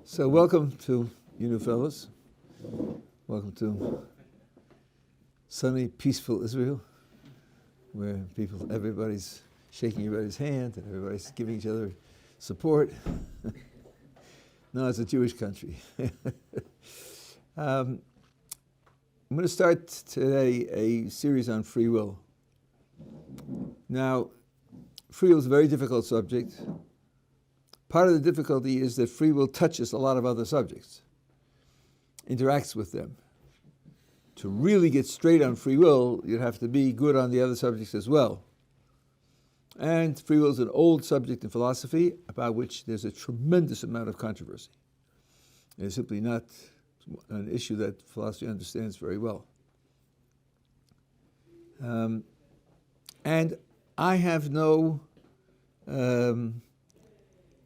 So welcome to you new fellows. Welcome to sunny, peaceful Israel, where everybody's shaking everybody's hand and everybody's giving each other support. No, it's a Jewish country. I'm going to start today a series on free will. Now, free will is a very difficult subject. Part of the difficulty is that free will touches a lot of other subjects, interacts with them. To really get straight on free will, you'd have to be good on the other subjects as well. And free will is an old subject in philosophy about which there's a tremendous amount of controversy. It's simply not an issue that philosophy understands very well. And I have no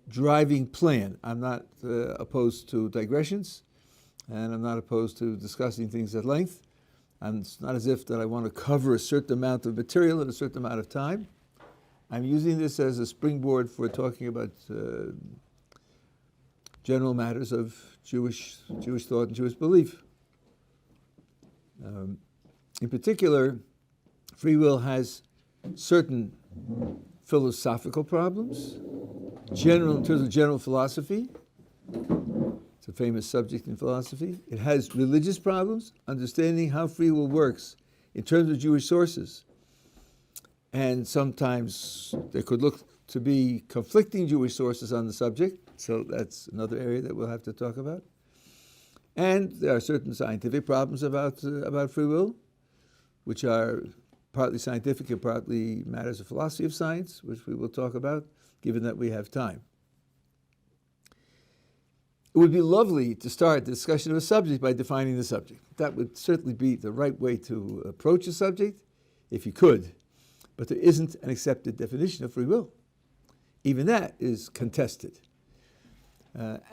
driving plan. I'm not opposed to digressions, and I'm not opposed to discussing things at length. And it's not as if that I want to cover a certain amount of material in a certain amount of time. I'm using this as a springboard for talking about general matters of Jewish thought and Jewish belief. In particular, free will has certain philosophical problems, in terms of general philosophy. It's a famous subject in philosophy. It has religious problems, understanding how free will works in terms of Jewish sources. And sometimes there could look to be conflicting Jewish sources on the subject, so that's another area that we'll have to talk about. And there are certain scientific problems about free will, which are partly scientific and partly matters of philosophy of science, which we will talk about, given that we have time. It would be lovely to start the discussion of a subject by defining the subject. That would certainly be the right way to approach a subject, if you could. But there isn't an accepted definition of free will. Even that is contested.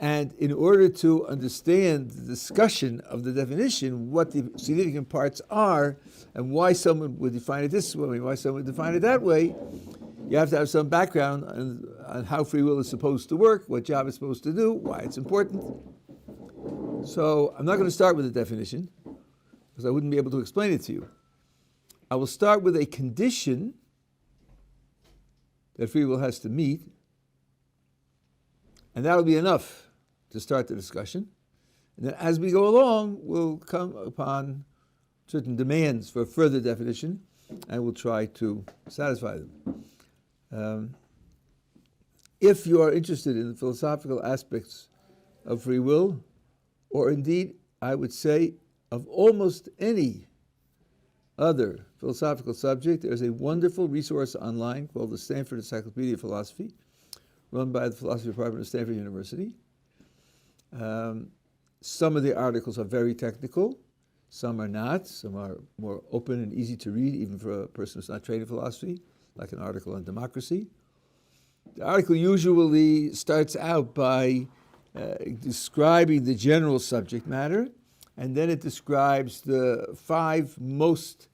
And in order to understand the discussion of the definition, what the significant parts are, and why someone would define it this way, why someone would define it that way, you have to have some background on how free will is supposed to work, what job it's supposed to do, why it's important. So I'm not going to start with a definition, because I wouldn't be able to explain it to you. I will start with a condition that free will has to meet, and that'll be enough to start the discussion. And then as we go along, we'll come upon certain demands for further definition, and we'll try to satisfy them. If you are interested in the philosophical aspects of free will, or indeed, I would say, of almost any other philosophical subject, there's a wonderful resource online called the Stanford Encyclopedia of Philosophy, run by the Philosophy Department of Stanford University. Some of the articles are very technical, some are not, some are more open and easy to read, even for a person who's not trained in philosophy, like an article on democracy. The article usually starts out by describing the general subject matter, and then it describes the 5 most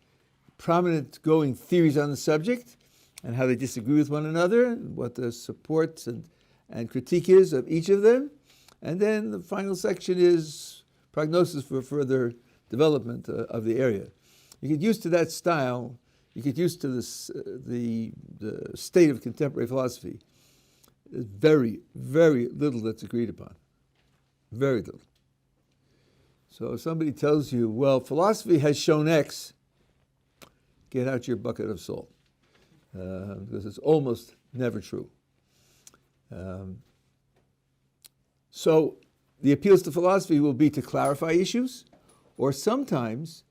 prominent going theories on the subject and how they disagree with one another, and what the support and critique is of each of them. And then the final section is prognosis for further development of the area. You get used to that style, you get used to the state of contemporary philosophy. There's very, very little that's agreed upon. Very little. So if somebody tells you, well, philosophy has shown X, get out your bucket of salt, because it's almost never true. So the appeals to philosophy will be to clarify issues, or sometimes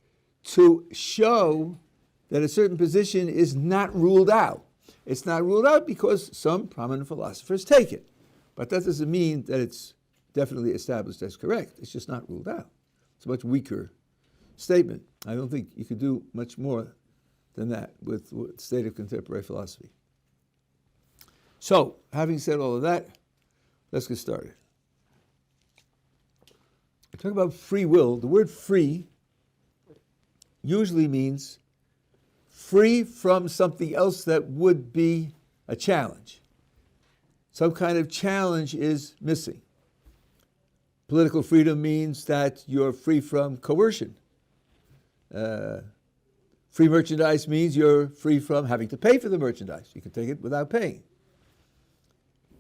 to show that a certain position is not ruled out. It's not ruled out because some prominent philosophers take it. But that doesn't mean that it's definitely established as correct. It's just not ruled out. It's a much weaker statement. I don't think you could do much more than that with the state of contemporary philosophy. So, having said all of that, let's get started. Talk about free will. The word free usually means free from something else that would be a challenge. Some kind of challenge is missing. Political freedom means that you're free from coercion. Free merchandise means you're free from having to pay for the merchandise. You can take it without paying.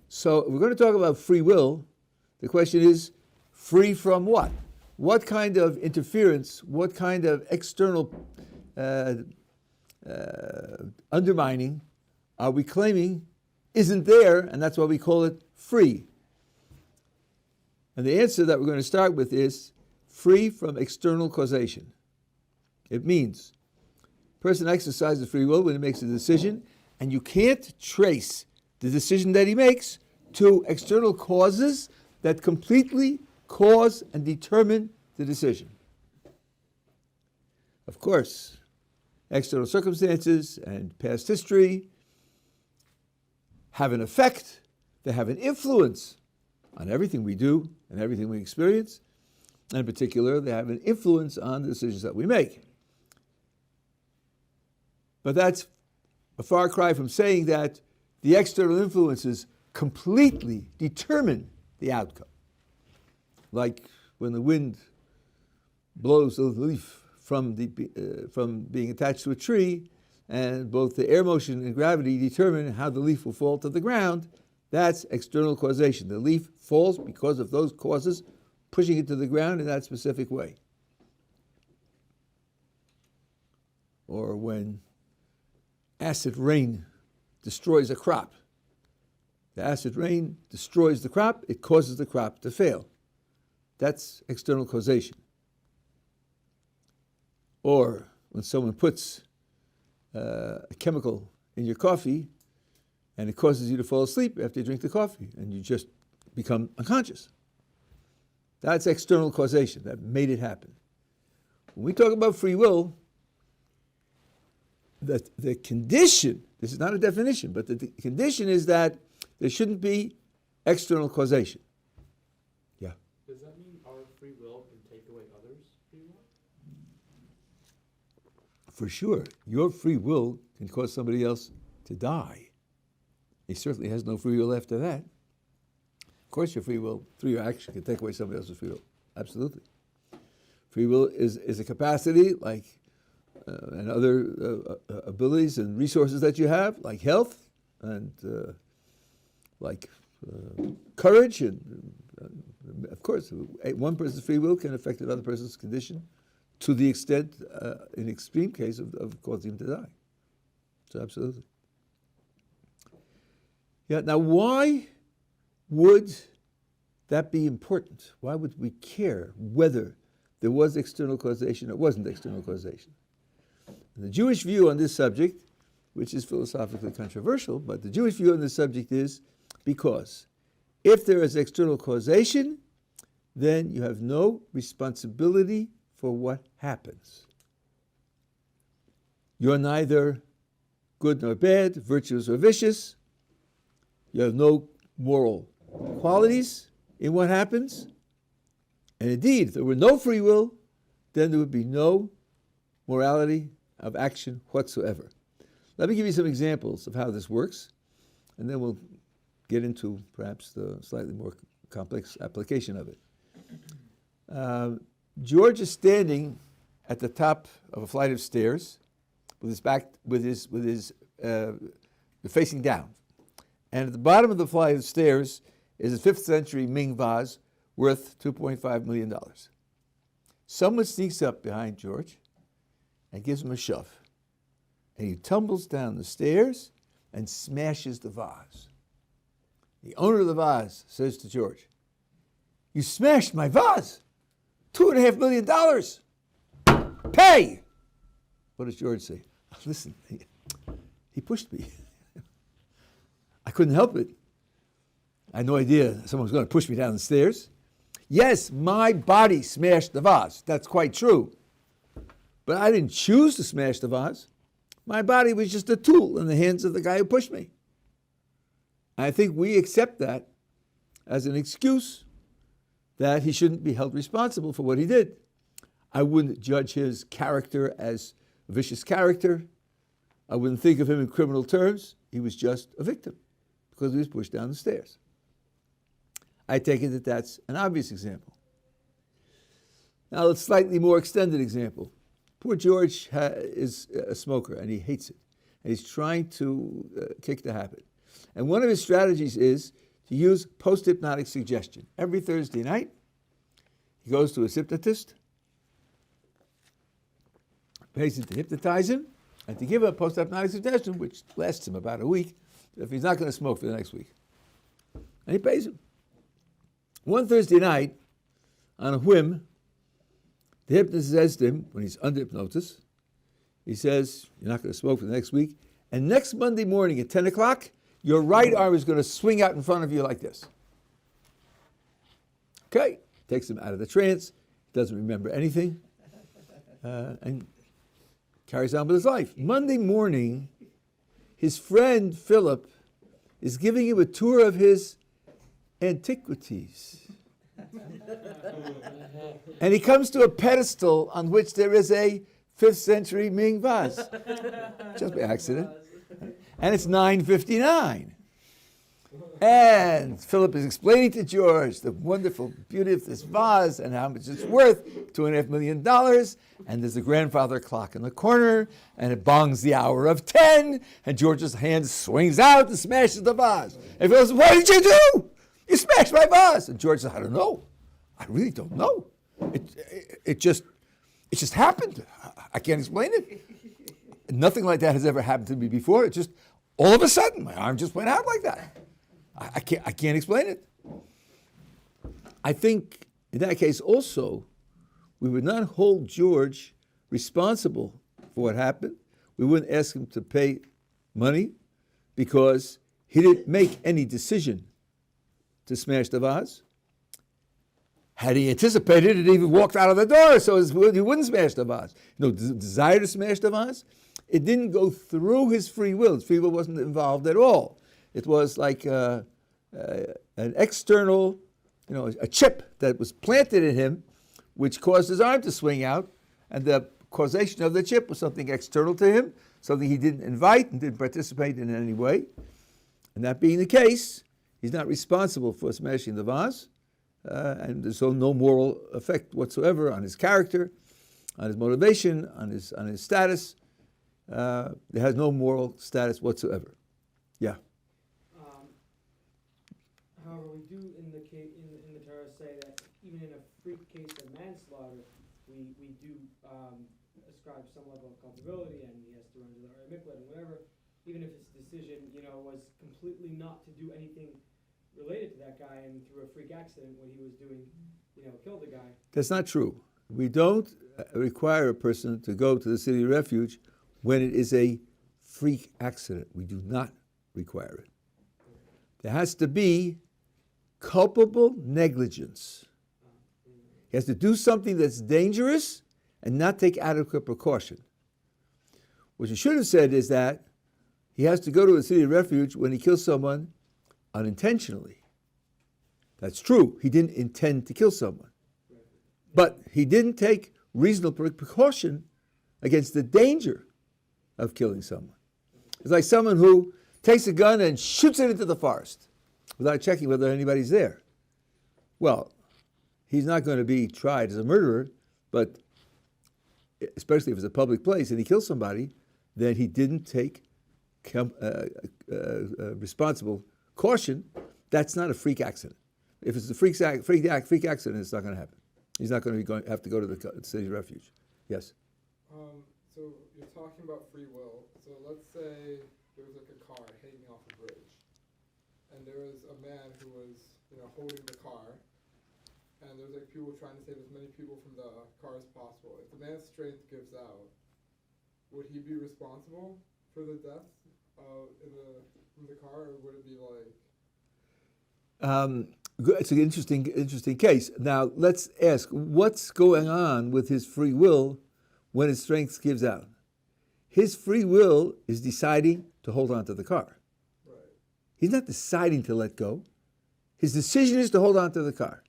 So if we're going to talk about free will, the question is, free from what? What kind of interference, what kind of external undermining are we claiming isn't there, and that's why we call it free? And the answer that we're going to start with is free from external causation. It means a person exercises free will when he makes a decision, and you can't trace the decision that he makes to external causes that completely cause and determine the decision. Of course, external circumstances and past history have an effect, they have an influence on everything we do and everything we experience, and in particular, they have an influence on the decisions that we make. But that's a far cry from saying that the external influences completely determine the outcome. Like when the wind blows a leaf from being attached to a tree, and both the air motion and gravity determine how the leaf will fall to the ground, that's external causation. The leaf falls because of those causes pushing it to the ground in that specific way. Or when acid rain destroys a crop. The acid rain destroys the crop, it causes the crop to fail. That's external causation. Or when someone puts a chemical in your coffee and it causes you to fall asleep after you drink the coffee and you just become unconscious. That's external causation that made it happen. When we talk about free will, the condition, this is not a definition, but the condition is that there shouldn't be external causation. Yeah. Does that mean our free will can take away others' free will? For sure. Your free will can cause somebody else to die. He certainly has no free will after that. Of course, your free will, through your action, can take away somebody else's free will. Absolutely. Free will is a capacity like and other abilities and resources that you have, like health and like courage. And of course, one person's free will can affect another person's condition to the extent, in extreme case, of causing him to die. So absolutely. Yeah, now why would that be important? Why would we care whether there was external causation or wasn't external causation? And the Jewish view on this subject, which is philosophically controversial, but the Jewish view on this subject is because if there is external causation, then you have no responsibility for what happens. You're neither good nor bad, virtuous or vicious. You have no moral qualities in what happens. And indeed, if there were no free will, then there would be no morality of action whatsoever. Let me give you some examples of how this works, and then we'll get into perhaps the slightly more complex application of it. George is standing at the top of a flight of stairs with his back, facing down. And at the bottom of the flight of stairs is a 5th century Ming vase worth $2.5 million. Someone sneaks up behind George and gives him a shove. And he tumbles down the stairs and smashes the vase. The owner of the vase says to George, "You smashed my vase! $2.5 million! Pay!" What does George say? "Listen, he pushed me. I couldn't help it. I had no idea someone was going to push me down the stairs. Yes, my body smashed the vase. That's quite true. But I didn't choose to smash the vase. My body was just a tool in the hands of the guy who pushed me." I think we accept that as an excuse that he shouldn't be held responsible for what he did. I wouldn't judge his character as a vicious character. I wouldn't think of him in criminal terms. He was just a victim because he was pushed down the stairs. I take it that that's an obvious example. Now, a slightly more extended example. Poor George is a smoker, and he hates it. And he's trying to kick the habit. And one of his strategies is to use post-hypnotic suggestion. Every Thursday night, he goes to a hypnotist, pays him to hypnotize him, and to give him a post-hypnotic suggestion, which lasts him about a week, if he's not going to smoke for the next week. And he pays him. One Thursday night, on a whim, the hypnotist says to him, when he's under hypnosis, he says, you're not going to smoke for the next week, and next Monday morning at 10 o'clock, your right arm is going to swing out in front of you like this. Okay, takes him out of the trance, doesn't remember anything, and carries on with his life. Monday morning, his friend Philip is giving him a tour of his antiquities. And he comes to a pedestal on which there is a 5th century Ming vase, just by accident. And it's 9:59. And Philip is explaining to George the wonderful beauty of this vase and how much it's worth, $2.5 million. And there's a grandfather clock in the corner, and it bongs the hour of 10, and George's hand swings out and smashes the vase. And Philip says, what did you do? You smashed my vase. And George says, I don't know. I really don't know. It just happened. I can't explain it. Nothing like that has ever happened to me before. It just, all of a sudden, my arm just went out like that. I can't explain it. I think in that case also, we would not hold George responsible for what happened. We wouldn't ask him to pay money because he didn't make any decision to smash the vase. Had he anticipated it, he even walked out of the door so he wouldn't smash the vase. No desire to smash the vase. It didn't go through his free will. His free will wasn't involved at all. It was like an external, a chip that was planted in him, which caused his arm to swing out, and the causation of the chip was something external to him, something he didn't invite and didn't participate in any way. And that being the case, he's not responsible for smashing the vase, and there's no moral effect whatsoever on his character, on his motivation, on his status. It has no moral status whatsoever. Yeah. However, we do in the Torah say that even in a freak case of manslaughter, we do ascribe some level of culpability, and he has to run to the academically and whatever, even if his decision, was completely not to do anything related to that guy, and through a freak accident, what he was doing, killed the guy. That's not true. We don't require a person to go to the city of refuge when it is a freak accident. We do not require it. There has to be culpable negligence. He has to do something that's dangerous and not take adequate precaution. What you should have said is that he has to go to a city of refuge when he kills someone unintentionally. That's true. He didn't intend to kill someone. But he didn't take reasonable precaution against the danger of killing someone. It's like someone who takes a gun and shoots it into the forest without checking whether anybody's there. Well, he's not going to be tried as a murderer, but especially if it's a public place and he kills somebody, then he didn't take responsible caution. That's not a freak accident. If it's a freak accident, it's not going to happen. He's not going to have to go to the city of refuge. Yes? So you're talking about free will. So let's say there was like a car hanging off a bridge, and there was a man who was, holding the car, and there's like people trying to save as many people from the car as possible. If the man's strength gives out, would he be responsible for the death in the car, or would it be like? It's an interesting case. Now let's ask, what's going on with his free will when his strength gives out? His free will is deciding to hold on to the car. Right. He's not deciding to let go. His decision is to hold on to the car.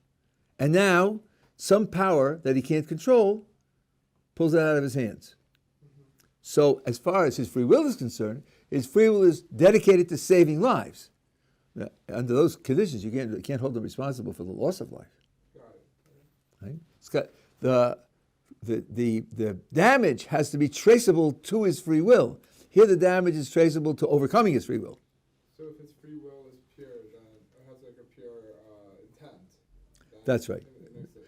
And now, some power that he can't control pulls that out of his hands. Mm-hmm. So as far as his free will is concerned, his free will is dedicated to saving lives. Now, under those conditions, you can't hold him responsible for the loss of life. Got it. Right? the damage has to be traceable to his free will. Here the damage is traceable to overcoming his free will. So if his free will is pure, then it has like a pure intent. That's right. It makes it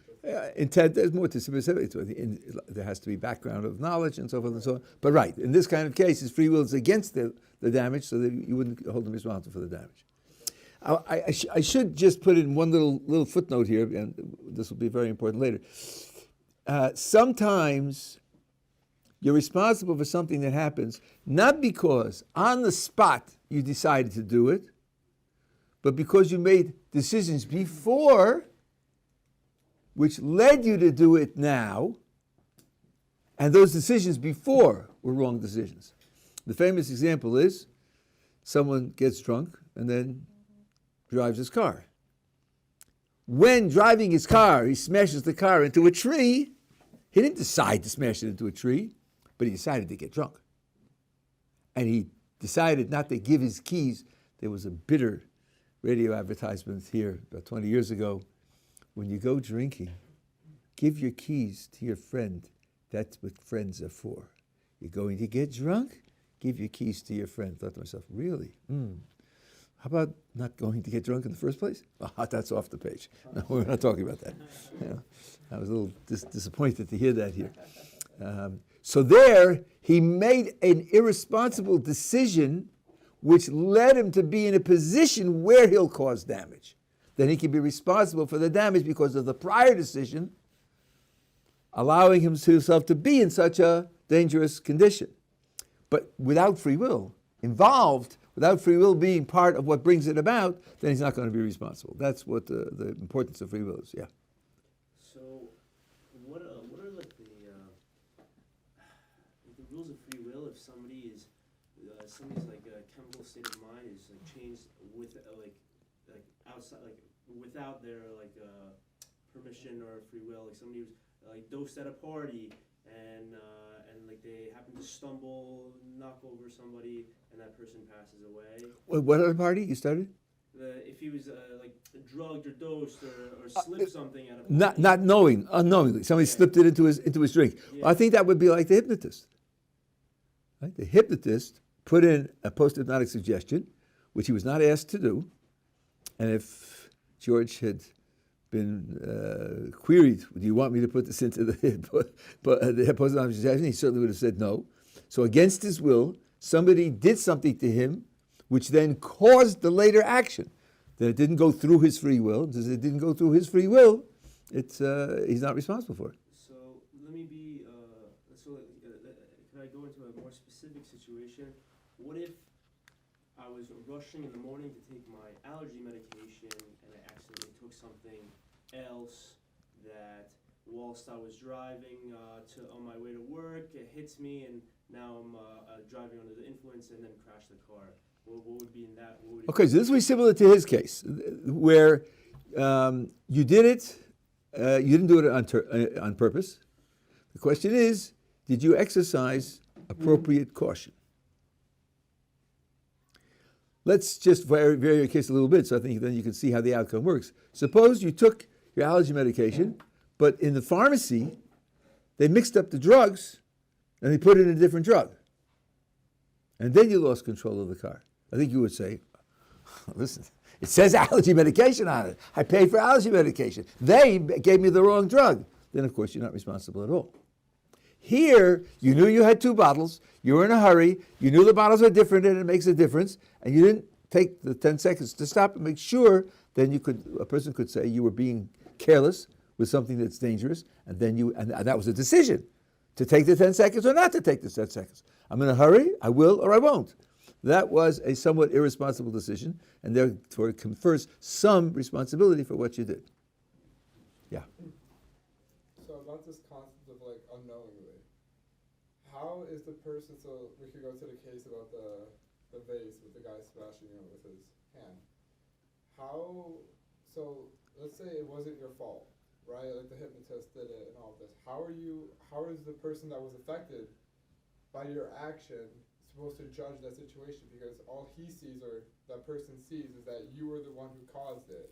Intent, there's more to specific. There has to be background of knowledge and so forth and so on. But right, in this kind of case, his free will is against the damage, so that you wouldn't hold him responsible for the damage. I should just put in one little footnote here, and this will be very important later. Sometimes you're responsible for something that happens not because on the spot you decided to do it, but because you made decisions before which led you to do it now, and those decisions before were wrong decisions. The famous example is someone gets drunk and then drives his car. When driving his car, he smashes the car into a tree. He didn't decide to smash it into a tree, but he decided to get drunk. And he decided not to give his keys. There was a bitter radio advertisement here about 20 years ago. When you go drinking, give your keys to your friend. That's what friends are for. You're going to get drunk? Give your keys to your friend. I thought to myself, really? How about not going to get drunk in the first place? Oh, that's off the page. No, we're not talking about that. I was a little disappointed to hear that here. So there, he made an irresponsible decision which led him to be in a position where he'll cause damage. Then he can be responsible for the damage because of the prior decision, allowing himself to be in such a dangerous condition. But without free will, without free will being part of what brings it about, then he's not going to be responsible. That's what the importance of free will is, yeah. So, what are like the rules of free will if somebody's like chemical state of mind is like changed with like outside, like without their permission or free will, like somebody was like dosed at a party and like they happen to stumble, knock over somebody, and that person passes away. What other party you started? If he was like drugged or dosed or slipped something at a party. Not unknowingly. Somebody slipped it into his drink. Yeah. Well, I think that would be like the hypnotist. Right? The hypnotist put in a post-hypnotic suggestion, which he was not asked to do. And if George had been queried, do you want me to put this into the post-hypnotic suggestion? He certainly would have said no. So against his will, somebody did something to him, which then caused the later action. That it didn't go through his free will. Because it didn't go through his free will, he's not responsible for it. So let me be. Can I go into a more specific situation? What if I was rushing in the morning to take my allergy medication and I accidentally took something else that, whilst I was driving on my way to work, it hits me and now I'm driving under the influence and then crash the car? What would be in that? Okay, so this would be similar to his case, where you did it, you didn't do it on purpose. The question is, did you exercise appropriate caution? Let's just vary your case a little bit, so I think then you can see how the outcome works. Suppose you took your allergy medication, but in the pharmacy, they mixed up the drugs, and they put in a different drug. And then you lost control of the car. I think you would say, listen, it says allergy medication on it. I paid for allergy medication. They gave me the wrong drug. Then, of course, you're not responsible at all. Here, you knew you had 2 bottles, you were in a hurry, you knew the bottles are different and it makes a difference, and you didn't take the 10 seconds to stop and make sure, then a person could say you were being careless with something that's dangerous, and then and that was a decision, to take the 10 seconds or not to take the 10 seconds. I'm in a hurry, I will or I won't. That was a somewhat irresponsible decision, and therefore it confers some responsibility for what you did. Yeah. So about this concept of like unknowingly, how is the person, so we could go to the case about the vase with the guy smashing it with his hand. So let's say it wasn't your fault, right? Like the hypnotist did it and all of this. How is the person that was affected by your action supposed to judge that situation? Because all he sees or that person sees is that you were the one who caused it.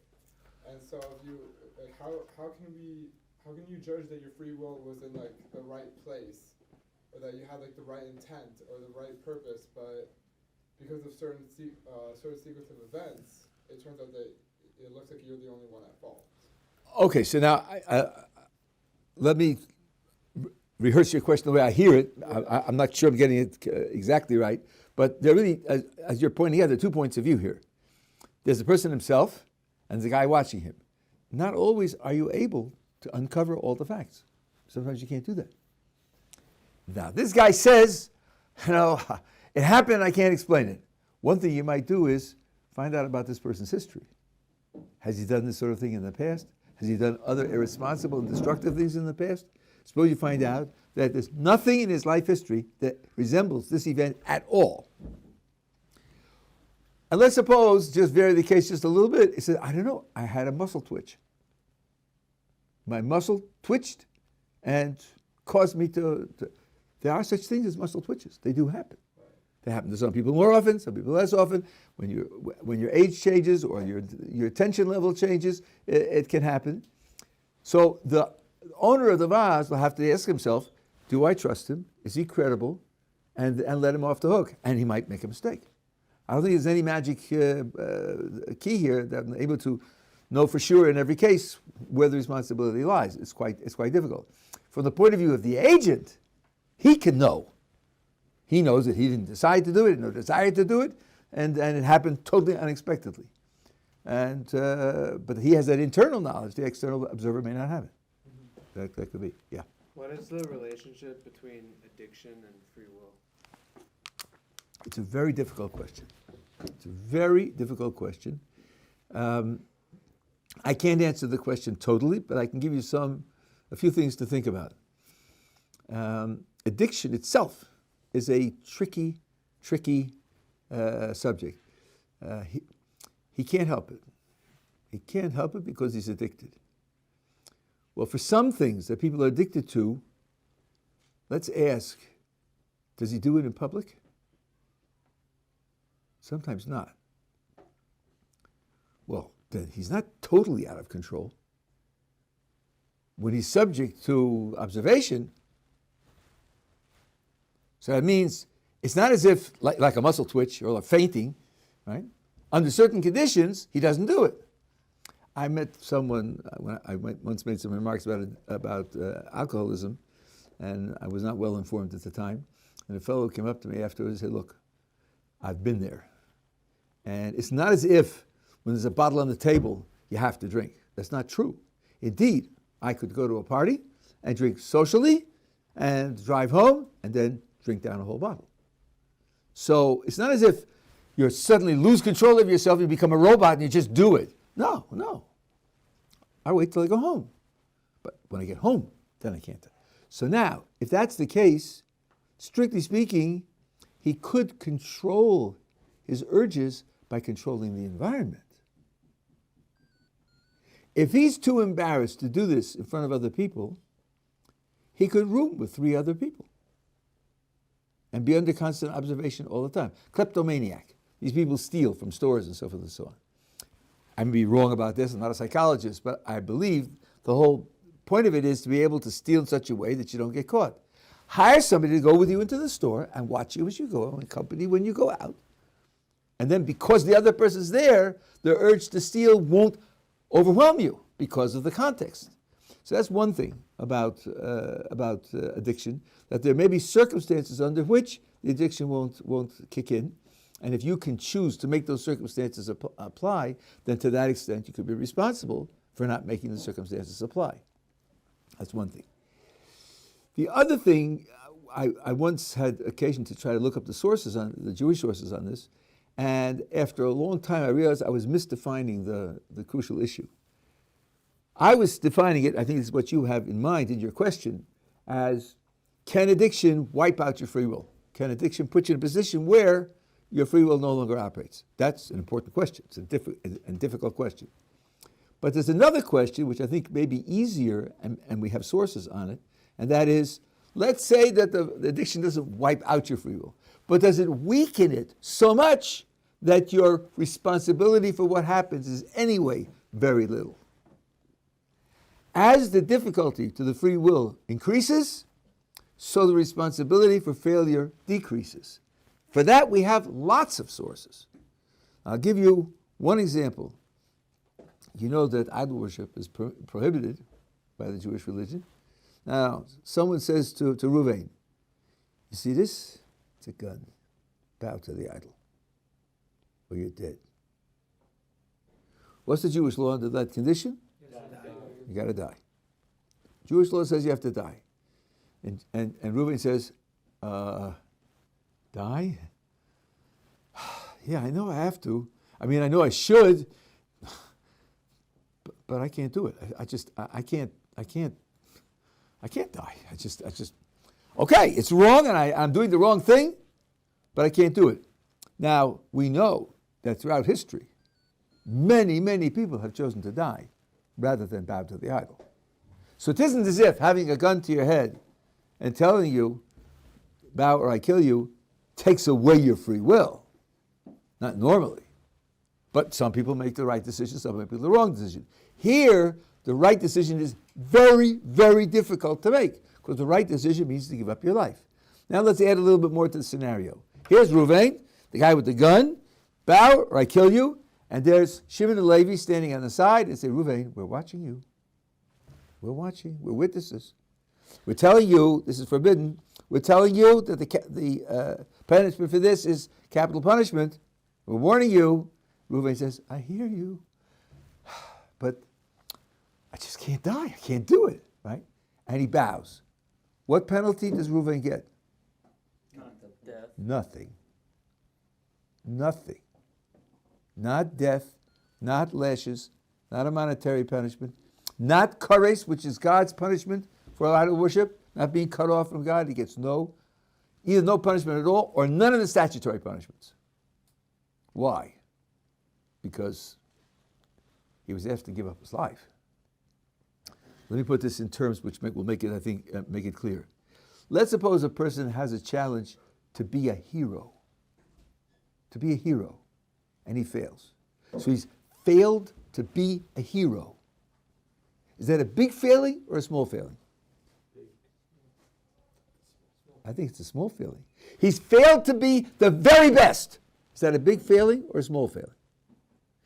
And so if you, like, how how can you judge that your free will was in like the right place, or that you had like the right intent or the right purpose, but because of certain sequence of events, it turns out that it looks like you're the only one at fault. Okay, so now let me rehearse your question the way I hear it. I'm not sure I'm getting it exactly right, but there really, as you're pointing out, there are 2 points of view here. There's the person himself and the guy watching him. Not always are you able to uncover all the facts. Sometimes you can't do that. Now, this guy says, it happened and I can't explain it. One thing you might do is find out about this person's history. Has he done this sort of thing in the past? Has he done other irresponsible and destructive things in the past? Suppose you find out that there's nothing in his life history that resembles this event at all. And let's suppose, just vary the case just a little bit, he said, I don't know, I had a muscle twitch. My muscle twitched and caused me to there are such things as muscle twitches. They do happen. They happen to some people more often, some people less often. When your age changes or your attention level changes, it can happen. So the owner of the vase will have to ask himself, do I trust him? Is he credible? And let him off the hook. And he might make a mistake. I don't think there's any magic key here that I'm able to know for sure in every case where the responsibility lies. It's quite difficult. From the point of view of the agent, he can know. He knows that he didn't decide to do it, no desire to do it, and it happened totally unexpectedly. And but he has that internal knowledge. The external observer may not have it. That could be, yeah. What is the relationship between addiction and free will? It's a very difficult question. It's a very difficult question. I can't answer the question totally, but I can give you a few things to think about. Addiction itself is a tricky subject. He can't help it. He can't help it because he's addicted. Well, for some things that people are addicted to, let's ask, does he do it in public? Sometimes not. Well, then he's not totally out of control. When he's subject to observation, so that means it's not as if, like a muscle twitch or a fainting, right? Under certain conditions, he doesn't do it. I met someone, when I once made some remarks about alcoholism, and I was not well informed at the time, and a fellow came up to me afterwards and said, look, I've been there. And it's not as if when there's a bottle on the table, you have to drink. That's not true. Indeed, I could go to a party and drink socially and drive home and then drink down a whole bottle. So it's not as if you suddenly lose control of yourself, you become a robot and you just do it. No. I wait till I go home. But when I get home, then I can't. So now, if that's the case, strictly speaking, he could control his urges by controlling the environment. If he's too embarrassed to do this in front of other people, he could room with 3 other people and be under constant observation all the time. Kleptomaniac. These people steal from stores and so forth and so on. I may be wrong about this, I'm not a psychologist, but I believe the whole point of it is to be able to steal in such a way that you don't get caught. Hire somebody to go with you into the store and watch you as you go, and accompany when you go out. And then because the other person's there, the urge to steal won't overwhelm you because of the context. So that's one thing about addiction, that there may be circumstances under which the addiction won't kick in. And if you can choose to make those circumstances apply, then to that extent you could be responsible for not making the circumstances apply. That's one thing. The other thing, I once had occasion to try to look up the Jewish sources on this, and after a long time I realized I was misdefining the crucial issue. I was defining it, I think this is what you have in mind in your question, as can addiction wipe out your free will? Can addiction put you in a position where your free will no longer operates? That's an important question. It's a difficult question. But there's another question which I think may be easier, and we have sources on it, and that is, let's say that the addiction doesn't wipe out your free will, but does it weaken it so much that your responsibility for what happens is anyway very little? As the difficulty to the free will increases, so the responsibility for failure decreases. For that, we have lots of sources. I'll give you one example. You know that idol worship is prohibited by the Jewish religion. Now, someone says to Reuven, you see this? It's a gun. Bow to the idol, or you're dead. What's the Jewish law under that condition? You got to die. Jewish law says you have to die. And Reuven says, die? Yeah, I know I have to. I mean, I know I should, but I can't do it. I can't die. I just, okay, it's wrong and I'm doing the wrong thing, but I can't do it. Now, we know that throughout history, many, many people have chosen to die rather than bow to the idol. So it isn't as if having a gun to your head and telling you, bow or I kill you, takes away your free will. Not normally. But some people make the right decision, some people make the wrong decision. Here, the right decision is very, very difficult to make, because the right decision means to give up your life. Now let's add a little bit more to the scenario. Here's Reuven, the guy with the gun, bow or I kill you, and there's Shimon and Levi standing on the side and say, Reuven, we're watching you. We're watching, we're witnesses. We're telling you, this is forbidden, we're telling you that the punishment for this is capital punishment. We're warning you. Reuven says, I hear you, but I just can't die. I can't do it, right? And he bows. What penalty does Reuven get? Death. Nothing. Nothing. Not death, not lashes, not a monetary punishment, not kares, which is God's punishment for idol worship, not being cut off from God. He gets either no punishment at all or none of the statutory punishments. Why? Because he was asked to give up his life. Let me put this in terms which will make it, I think, make it clear. Let's suppose a person has a challenge to be a hero. To be a hero. And he fails. So he's failed to be a hero. Is that a big failing or a small failing? I think it's a small failing. He's failed to be the very best. Is that a big failing or a small failing?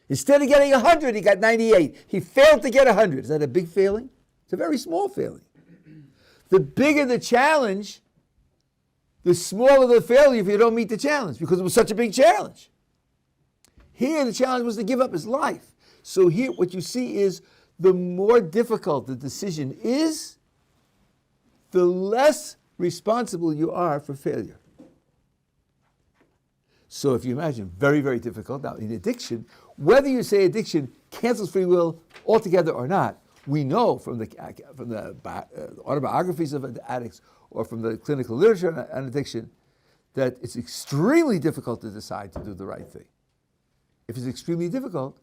Instead of getting 100, he got 98. He failed to get 100. Is that a big failing? It's a very small failing. The bigger the challenge, the smaller the failure if you don't meet the challenge, because it was such a big challenge. Here, the challenge was to give up his life. So here, what you see is the more difficult the decision is, the less responsible you are for failure. So if you imagine, very, very difficult. Now, in addiction, whether you say addiction cancels free will altogether or not, we know from the autobiographies of addicts or from the clinical literature on addiction that it's extremely difficult to decide to do the right thing. If it's extremely difficult,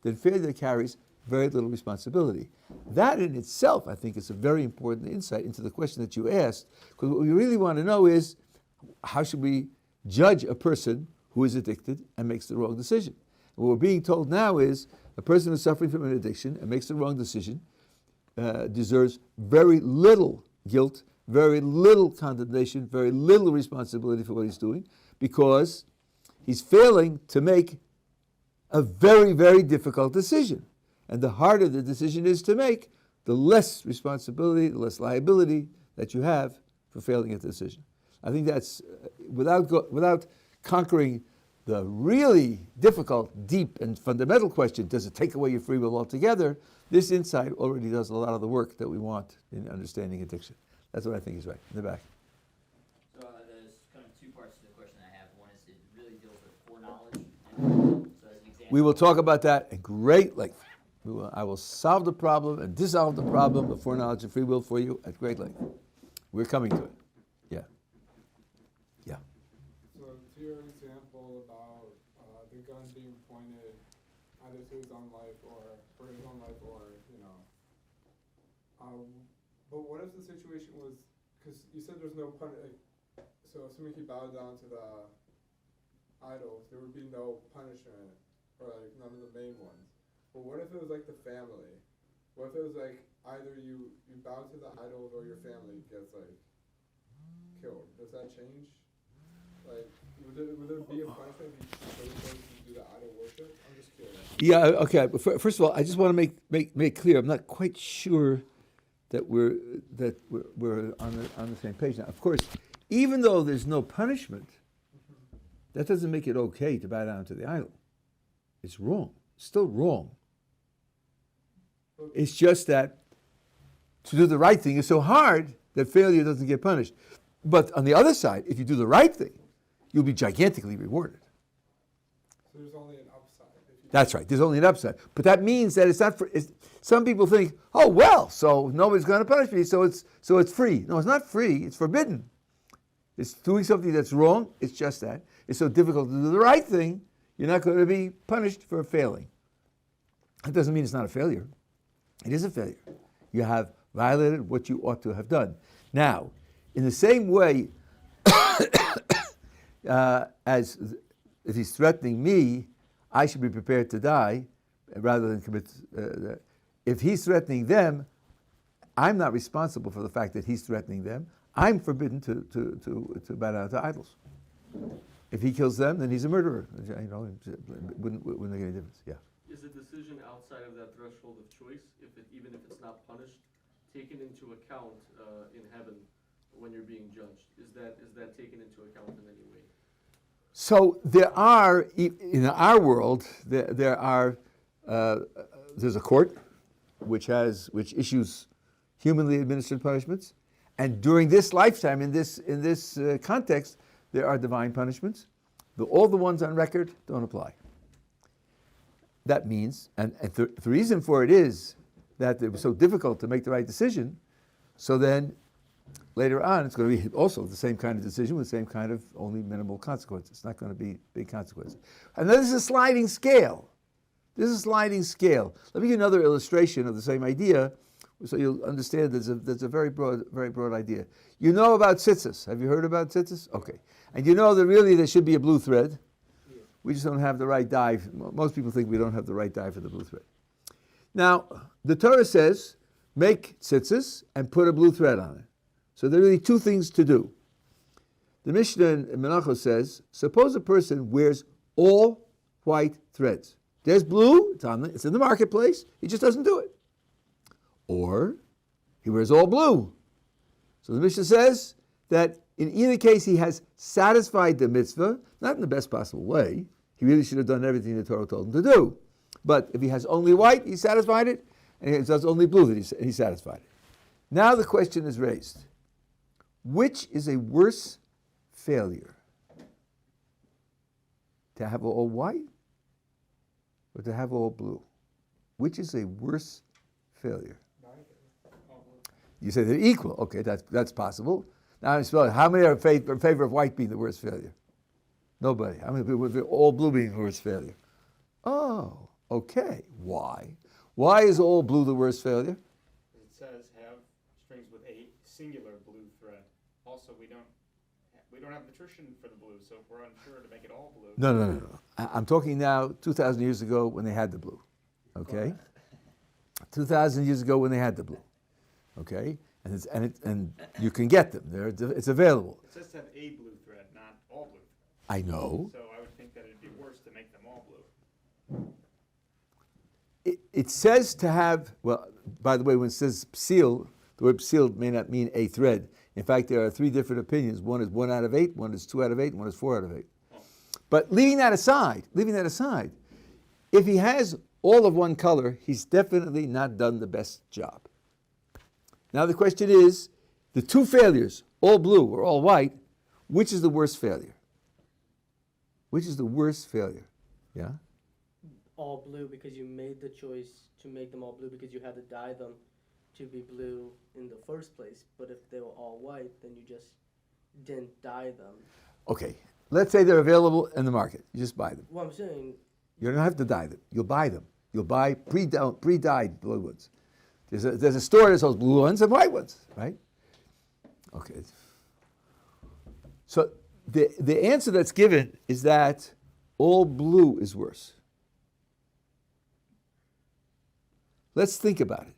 then failure carries very little responsibility. That in itself, I think, is a very important insight into the question that you asked, because what we really want to know is, how should we judge a person who is addicted and makes the wrong decision? And what we're being told now is, a person who's suffering from an addiction and makes the wrong decision deserves very little guilt, very little condemnation, very little responsibility for what he's doing, because he's failing to make a very, very difficult decision. And the harder the decision is to make, the less responsibility, the less liability that you have for failing at the decision. I think that's, without conquering the really difficult, deep, and fundamental question, does it take away your free will altogether? This insight already does a lot of the work that we want in understanding addiction. That's what I think is right. In the back. So there's kind of two parts to the question I have. One is it really deals with foreknowledge. And so as an example, We will talk about that at great length. I will solve the problem and dissolve the problem of foreknowledge and free will for you at great length. We're coming to it. Yeah. Yeah. So to your example about the gun being pointed either to his own life or for his own life or, but what if the situation was, because you said there's no punishment, so assuming he bowed down to the idols, there would be no punishment, or like none of the main ones. But what if it was like the family? What if it was like either you bow to the idols or your family gets like killed. Does that change? Like, would there be a punishment if you chose to do the idol worship? I'm just curious. Yeah, okay. But first of all, I just want to make clear. I'm not quite sure that we're on the same page now. Of course, even though there's no punishment, that doesn't make it okay to bow down to the idol. It's wrong. It's still wrong. It's just that to do the right thing is so hard that failure doesn't get punished. But on the other side, if you do the right thing, you'll be gigantically rewarded. So there's only an upside. That's right. There's only an upside. But that means that it's not for. Some people think, oh well, so nobody's going to punish me, so it's free. No, it's not free. It's forbidden. It's doing something that's wrong. It's just that. It's so difficult to do the right thing. You're not going to be punished for failing. That doesn't mean it's not a failure. It is a failure. You have violated what you ought to have done. Now, in the same way as if he's threatening me, I should be prepared to die rather than commit. If he's threatening them, I'm not responsible for the fact that he's threatening them. I'm forbidden to bow down to idols. If he kills them, then he's a murderer. You know, it wouldn't make any difference. Yeah. Is the decision outside of that threshold of choice, even if it's not punished, taken into account in heaven when you're being judged? Is that taken into account in any way? So there are in our world there's a court which issues humanly administered punishments, and during this lifetime, in this context, there are divine punishments. All the ones on record don't apply. That means, and the reason for it is that it was so difficult to make the right decision, so then later on it's going to be also the same kind of decision with the same kind of only minimal consequences. It's not going to be big consequences. And then this is a sliding scale. This is a sliding scale. Let me give you another illustration of the same idea so you'll understand there's a very broad idea. You know about tzitzis. Have you heard about tzitzis? Okay. And you know that really there should be a blue thread. We just don't have the right dye. Most people think we don't have the right dye for the blue thread. Now, the Torah says, make tzitzis and put a blue thread on it. So there are really two things to do. The Mishnah in Menachos says, suppose a person wears all white threads. There's blue, it's in the marketplace, he just doesn't do it. Or he wears all blue. So the Mishnah says that in either case he has satisfied the mitzvah, not in the best possible way. He really should have done everything the Torah told him to do. But if he has only white, he satisfied it, and if he does only blue, then he satisfied it. Now the question is raised. Which is a worse failure? To have all white or to have all blue? Which is a worse failure? You say they're equal. Okay, that's possible. Now how many are in favor of white being the worst failure? Nobody. How many people with all blue being the worst failure? Oh, okay. Why? Why is all blue the worst failure? It says have strings with a singular blue thread. Also, we don't have nutrition for the blue, so if we're unsure to make it all blue. No. I'm talking now 2,000 years ago when they had the blue. Okay? 2,000 years ago when they had the blue. Okay? And you can get them. It's available. It says to have a blue thread, not all blue. I know. So I would think that it'd be worse to make them all blue. It says to have, well, by the way, when it says psil, the word psil may not mean a thread. In fact, there are three different opinions. One is 1 out of 8, one is 2 out of 8, and one is 4 out of 8. But leaving that aside, if he has all of one color, he's definitely not done the best job. Now the question is, the two failures, all blue or all white, which is the worst failure? Which is the worst failure? Yeah? All blue because you made the choice to make them all blue because you had to dye them to be blue in the first place. But if they were all white, then you just didn't dye them. Okay, let's say they're available in the market. You just buy them. Well, I'm saying... You don't have to dye them. You'll buy them. You'll buy pre-dyed blue ones. There's a store that sells blue ones and white ones, right? Okay. So the answer that's given is that all blue is worse. Let's think about it.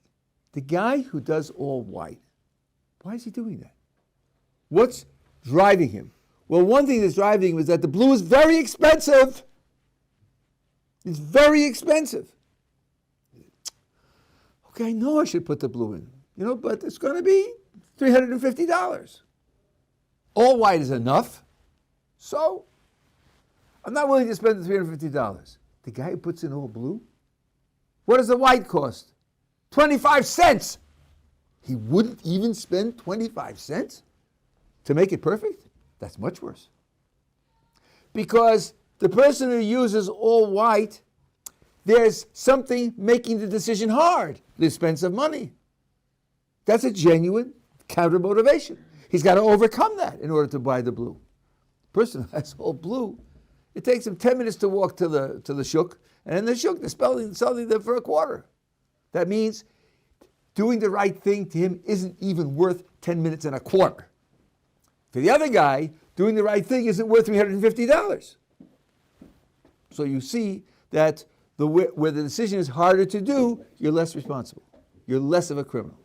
The guy who does all white, why is he doing that? What's driving him? Well, one thing that's driving him is that the blue is very expensive. It's very expensive. Okay, I know I should put the blue in, but it's going to be $350. All white is enough, so I'm not willing to spend the $350. The guy who puts in all blue, what does the white cost? 25 cents. He wouldn't even spend 25 cents to make it perfect? That's much worse. Because the person who uses all white, there's something making the decision hard, the expense of money. That's a genuine counter motivation. He's got to overcome that in order to buy the blue. The person who has all blue, it takes him 10 minutes to walk to the shuk, and in the shuk they're selling them for a quarter. That means doing the right thing to him isn't even worth 10 minutes and a quarter. For the other guy, doing the right thing isn't worth $350. So you see that where the decision is harder to do, you're less responsible. You're less of a criminal.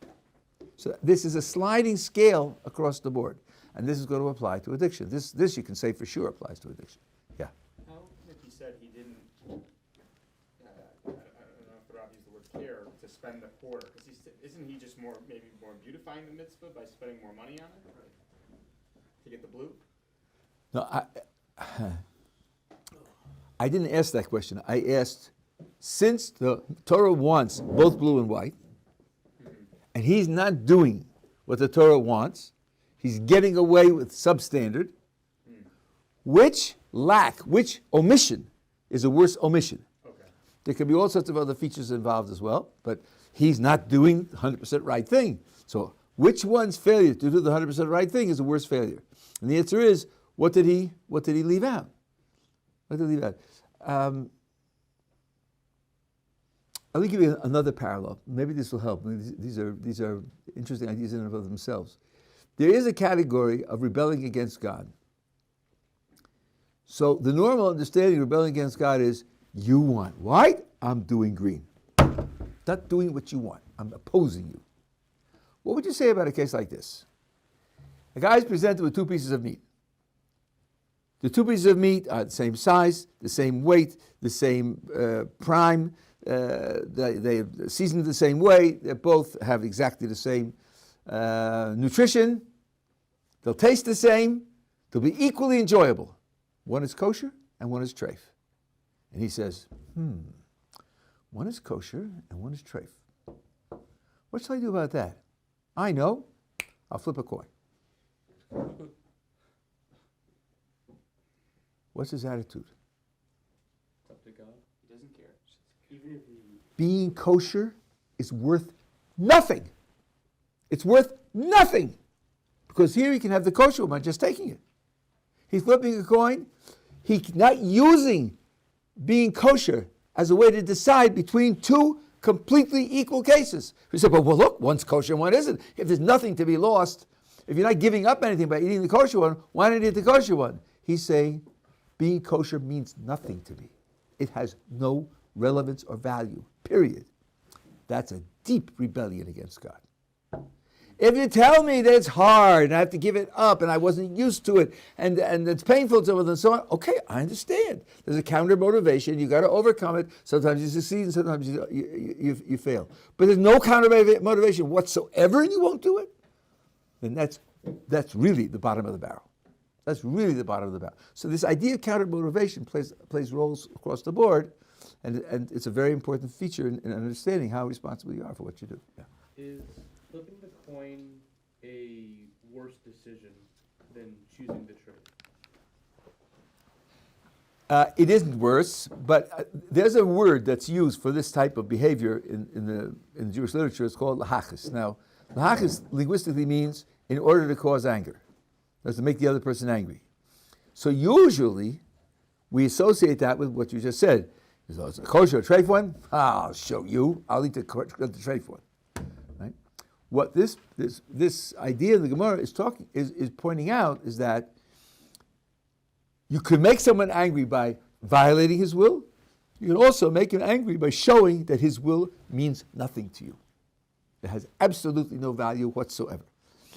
So this is a sliding scale across the board. And this is going to apply to addiction. This you can say for sure applies to addiction. Yeah. How, if he said he didn't, I don't know if the Rabbi used the word care, to spend the quarter, because isn't he just maybe more beautifying the mitzvah by spending more money on it? Right. To get the blue? No, I didn't ask that question. I asked, since the Torah wants both blue and white, and he's not doing what the Torah wants, he's getting away with substandard, which omission is a worse omission? Okay. There can be all sorts of other features involved as well, but he's not doing the 100% right thing. So which one's failure to do the 100% right thing is a worse failure? And the answer is, what did he leave out? What did he leave out? Let me give you another parallel. Maybe this will help. These are interesting ideas in and of themselves. There is a category of rebelling against God. So the normal understanding of rebelling against God is, you want white, I'm doing green. Not doing what you want, I'm opposing you. What would you say about a case like this? A guy is presented with two pieces of meat. The two pieces of meat are the same size, the same weight, the same prime, they seasoned the same way, they both have exactly the same nutrition, they'll taste the same, they'll be equally enjoyable. One is kosher and one is treif. And he says, one is kosher and one is treif. What shall I do about that? I know, I'll flip a coin. What's his attitude? It's up to God. He doesn't care. Even if he... Being kosher is worth nothing. It's worth nothing. Because here he can have the kosher one by just taking it. He's flipping a coin. He's not using being kosher as a way to decide between two completely equal cases. He said, well, look, one's kosher and one isn't. If there's nothing to be lost, if you're not giving up anything by eating the kosher one, why not eat the kosher one? He's saying, being kosher means nothing to me. It has no relevance or value, period. That's a deep rebellion against God. If you tell me that it's hard and I have to give it up and I wasn't used to it and it's painful to it and so on, okay, I understand. There's a counter motivation. You got to overcome it. Sometimes you succeed and sometimes you fail. But there's no counter motivation whatsoever and you won't do it, then that's really the bottom of the barrel. That's really the bottom of the barrel. So this idea of counter motivation plays roles across the board, and it's a very important feature in understanding how responsible you are for what you do. Yeah. Is flipping the coin a worse decision than choosing the trade? It isn't worse, but there's a word that's used for this type of behavior in the Jewish literature. It's called lahachis. Now, lahachis linguistically means in order to cause anger. That's to make the other person angry. So usually, we associate that with what you just said. So it's a kosher or treif one? I'll show you. I'll eat the treif one. Right? What this idea of the Gemara is pointing out is that you could make someone angry by violating his will. You can also make him angry by showing that his will means nothing to you. It has absolutely no value whatsoever.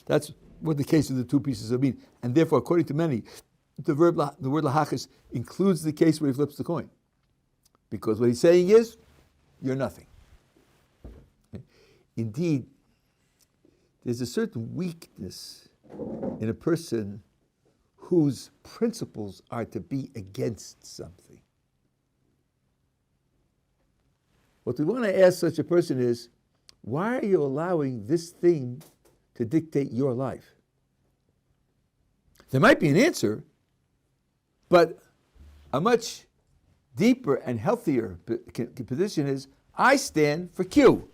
That's what the case of the two pieces of meat. And therefore, according to many, the word lahachis includes the case where he flips the coin. Because what he's saying is, you're nothing. Indeed, there's a certain weakness in a person whose principles are to be against something. What we want to ask such a person is, why are you allowing this thing to dictate your life? There might be an answer, but a much deeper and healthier position is, I stand for Q.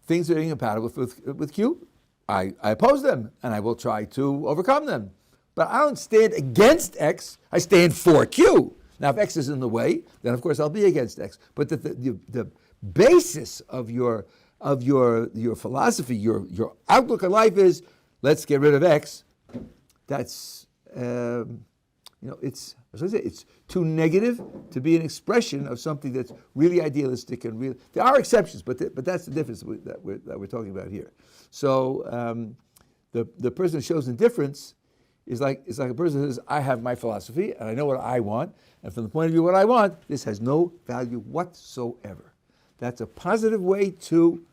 Things that are incompatible with Q, I oppose them, and I will try to overcome them. But I don't stand against X, I stand for Q. Now, if X is in the way, then of course I'll be against X. But the basis of your philosophy, your outlook on life is, let's get rid of X. That's, it's, as I say, it's too negative to be an expression of something that's really idealistic and real. There are exceptions, but that's the difference that we're talking about here. So the person who shows indifference is like a person who says, I have my philosophy and I know what I want, and from the point of view of what I want, this has no value whatsoever. That's a positive way to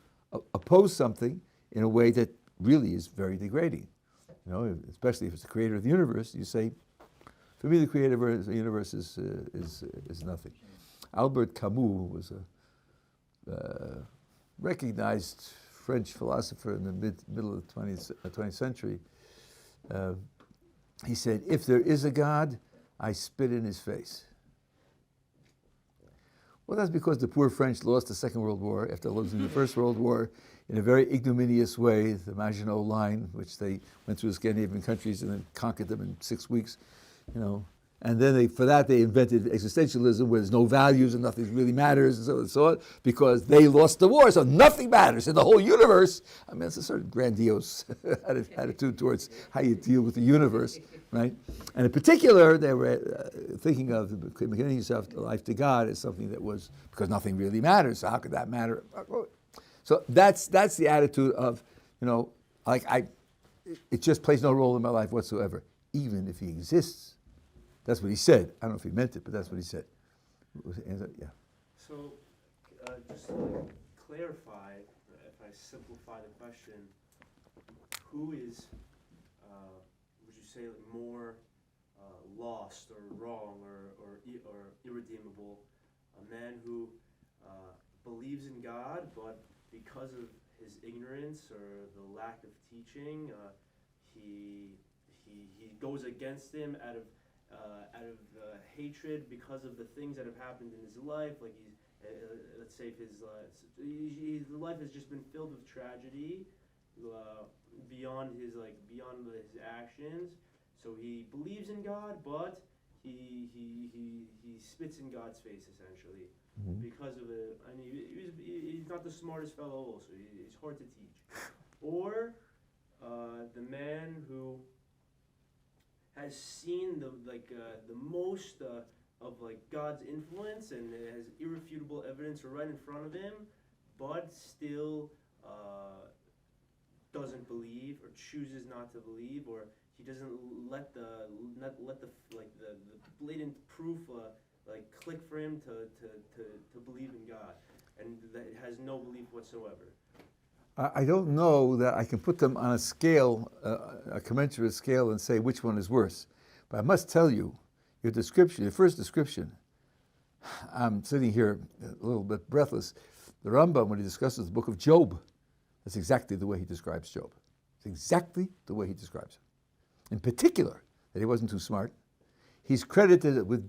oppose something in a way that really is very degrading. Especially if it's the creator of the universe, you say, for me, the creator of the universe is nothing. Albert Camus was a recognized French philosopher in the middle of the 20th century. He said, if there is a God, I spit in his face. Well, that's because the poor French lost the Second World War after losing the First World War in a very ignominious way, the Maginot Line, which they went through the Scandinavian countries and then conquered them in 6 weeks, And then for that they invented existentialism, where there's no values and nothing really matters, and so on and so on, because they lost the war, so nothing matters in the whole universe. I mean, it's a sort of grandiose attitude towards how you deal with the universe, right? And in particular, they were thinking of beginning yourself life to God as something that was, because nothing really matters, so how could that matter? So that's the attitude of, it just plays no role in my life whatsoever, even if he exists. That's what he said. I don't know if he meant it, but that's what he said. Yeah. So, just to clarify, if I simplify the question, who is, would you say, more lost or wrong or irredeemable? A man who believes in God, but because of his ignorance or the lack of teaching, he goes against him out of hatred because of the things that have happened in his life, like let's say if his life has just been filled with tragedy beyond his actions. So he believes in God, but he spits in God's face essentially because of it. I mean, he's not the smartest fellow. Also, he's hard to teach. Or the man who has seen the most of God's influence and has irrefutable evidence right in front of him, but still doesn't believe or chooses not to believe, or he doesn't let the blatant proof click for him to believe in God, and that has no belief whatsoever. I don't know that I can put them on a scale, a commensurate scale, and say which one is worse. But I must tell you, your first description, I'm sitting here a little bit breathless. The Rambam, when he discusses the book of Job, that's exactly the way he describes Job. It's exactly the way he describes him. In particular, that he wasn't too smart. He's credited with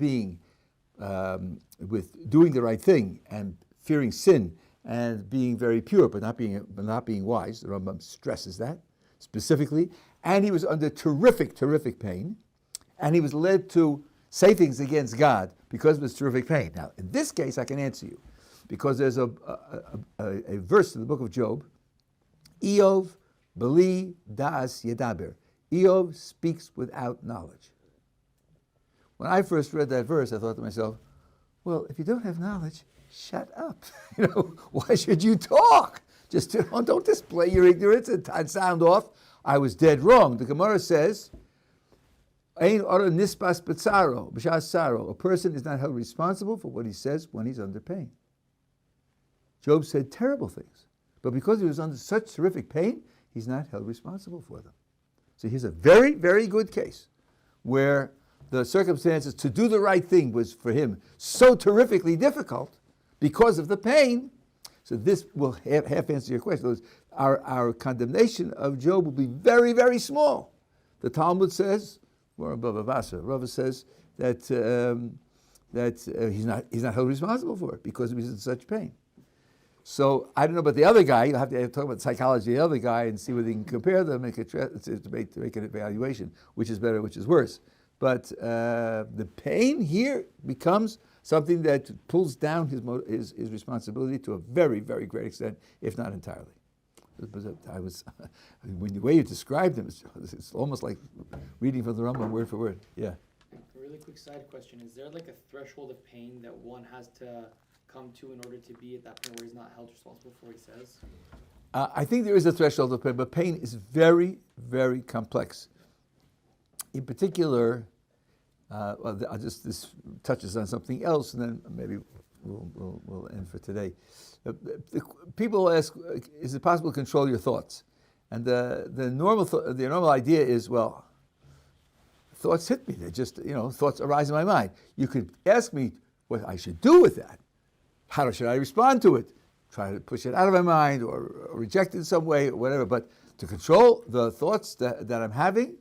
with doing the right thing and fearing sin, and being very pure, but not being wise. The Rambam stresses that specifically. And he was under terrific pain, and he was led to say things against God because of his terrific pain. Now, in this case, I can answer you, because there's a verse in the book of Job, Eov beli das yedaber. Eov speaks without knowledge. When I first read that verse, I thought to myself, well, if you don't have knowledge, shut up. Why should you talk? Just don't display your ignorance and sound off. I was dead wrong. The Gemara says, "Ein ora nispas b'tzaro, b'shas saro." A person is not held responsible for what he says when he's under pain. Job said terrible things, but because he was under such terrific pain, he's not held responsible for them. So here's a very, very good case where the circumstances to do the right thing was for him so terrifically difficult because of the pain. So this will half answer your question. Our condemnation of Job will be very, very small. The Talmud says, or Rava says that he's not held responsible for it because he was in such pain. So I don't know about the other guy. You'll have to talk about the psychology of the other guy and see whether you can compare them and to make an evaluation, which is better, which is worse. But the pain here becomes something that pulls down his responsibility to a very, very great extent, if not entirely. When the way you described him, it's almost like reading from the Rambam word for word. Yeah. A really quick side question: is there like a threshold of pain that one has to come to in order to be at that point where he's not held responsible for what he says? I think there is a threshold of pain, but pain is very, very complex. In particular, this touches on something else, and then maybe we'll end for today. People ask, is it possible to control your thoughts? And the normal idea is, well, thoughts hit me. They're just, thoughts arise in my mind. You could ask me what I should do with that. How should I respond to it? Try to push it out of my mind or reject it in some way or whatever. But to control the thoughts that I'm having,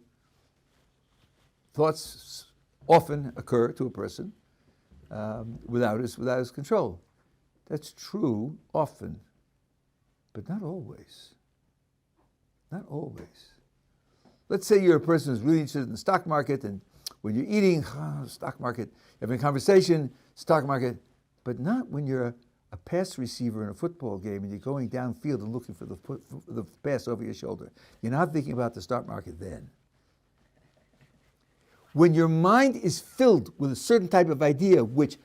thoughts often occur to a person without his control. That's true often, but not always. Not always. Let's say you're a person who's really interested in the stock market, and when you're eating, stock market, you're having a conversation, stock market, but not when you're a pass receiver in a football game and you're going downfield and looking for the pass over your shoulder. You're not thinking about the stock market then. When your mind is filled with a certain type of idea which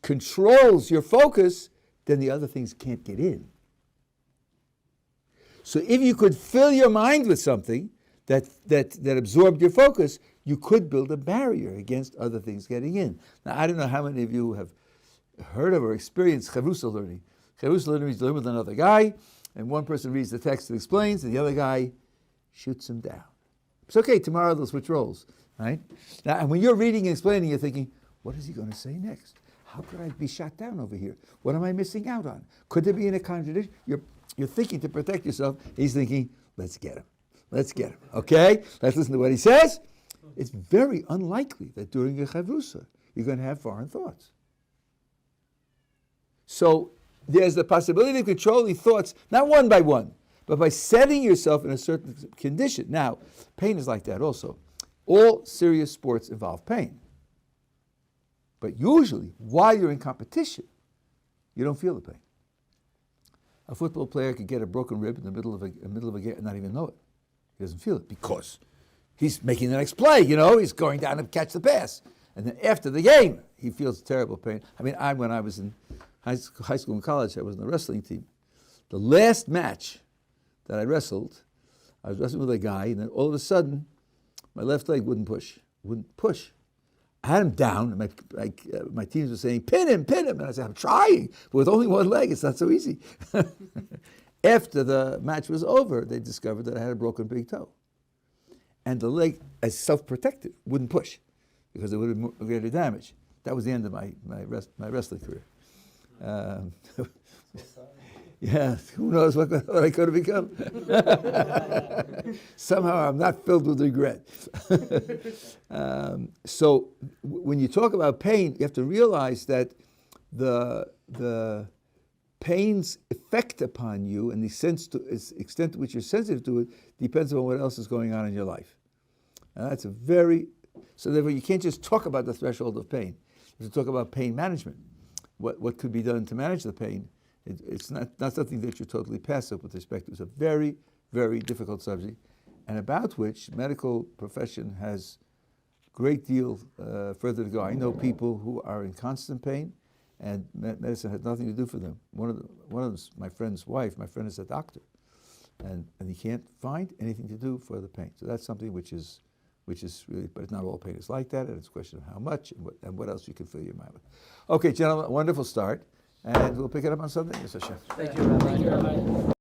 controls your focus, then the other things can't get in. So if you could fill your mind with something that absorbed your focus, you could build a barrier against other things getting in. Now, I don't know how many of you have heard of or experienced chavrusa learning. Chavrusa learning is learn with another guy, and one person reads the text and explains, and the other guy shoots him down. It's okay, tomorrow they'll switch roles, right? Now, and when you're reading and explaining, you're thinking, what is he going to say next? How could I be shot down over here? What am I missing out on? Could there be a contradiction? You're thinking to protect yourself. He's thinking, let's get him. Let's get him. Okay? Let's listen to what he says. It's very unlikely that during your chavrusa, you're going to have foreign thoughts. So there's the possibility of controlling thoughts, not one by one, but by setting yourself in a certain condition. Now, pain is like that also. All serious sports involve pain. But usually, while you're in competition, you don't feel the pain. A football player could get a broken rib in the middle of a game and not even know it. He doesn't feel it because he's making the next play, he's going down to catch the pass. And then after the game, he feels terrible pain. I mean, when I was in high school and college, I was in the wrestling team. The last match that I wrestled, I was wrestling with a guy, and then all of a sudden, my left leg wouldn't push. I had him down, and my teams were saying, pin him. And I said, I'm trying, but with only one leg, it's not so easy. After the match was over, they discovered that I had a broken big toe. And the leg, as self-protective, wouldn't push because it would have more greater damage. That was the end of my wrestling career. Yeah, who knows what I could have become. Somehow I'm not filled with regret. So when you talk about pain, you have to realize that the pain's effect upon you and the extent to which you're sensitive to it depends on what else is going on in your life. And that's so therefore you can't just talk about the threshold of pain. You have to talk about pain management. What could be done to manage the pain. It's not something that you're totally passive with respect to. It's a very, very difficult subject, and about which medical profession has a great deal further to go. I know people who are in constant pain, and medicine had nothing to do for them. One of them's my friend's wife. My friend is a doctor, and he can't find anything to do for the pain. So that's something which is really, but it's not all pain is like that, and it's a question of how much and what else you can fill your mind with. Okay, gentlemen, wonderful start, and we'll pick it up on Sunday. Yes, Hashem. Thank you, Rabbi.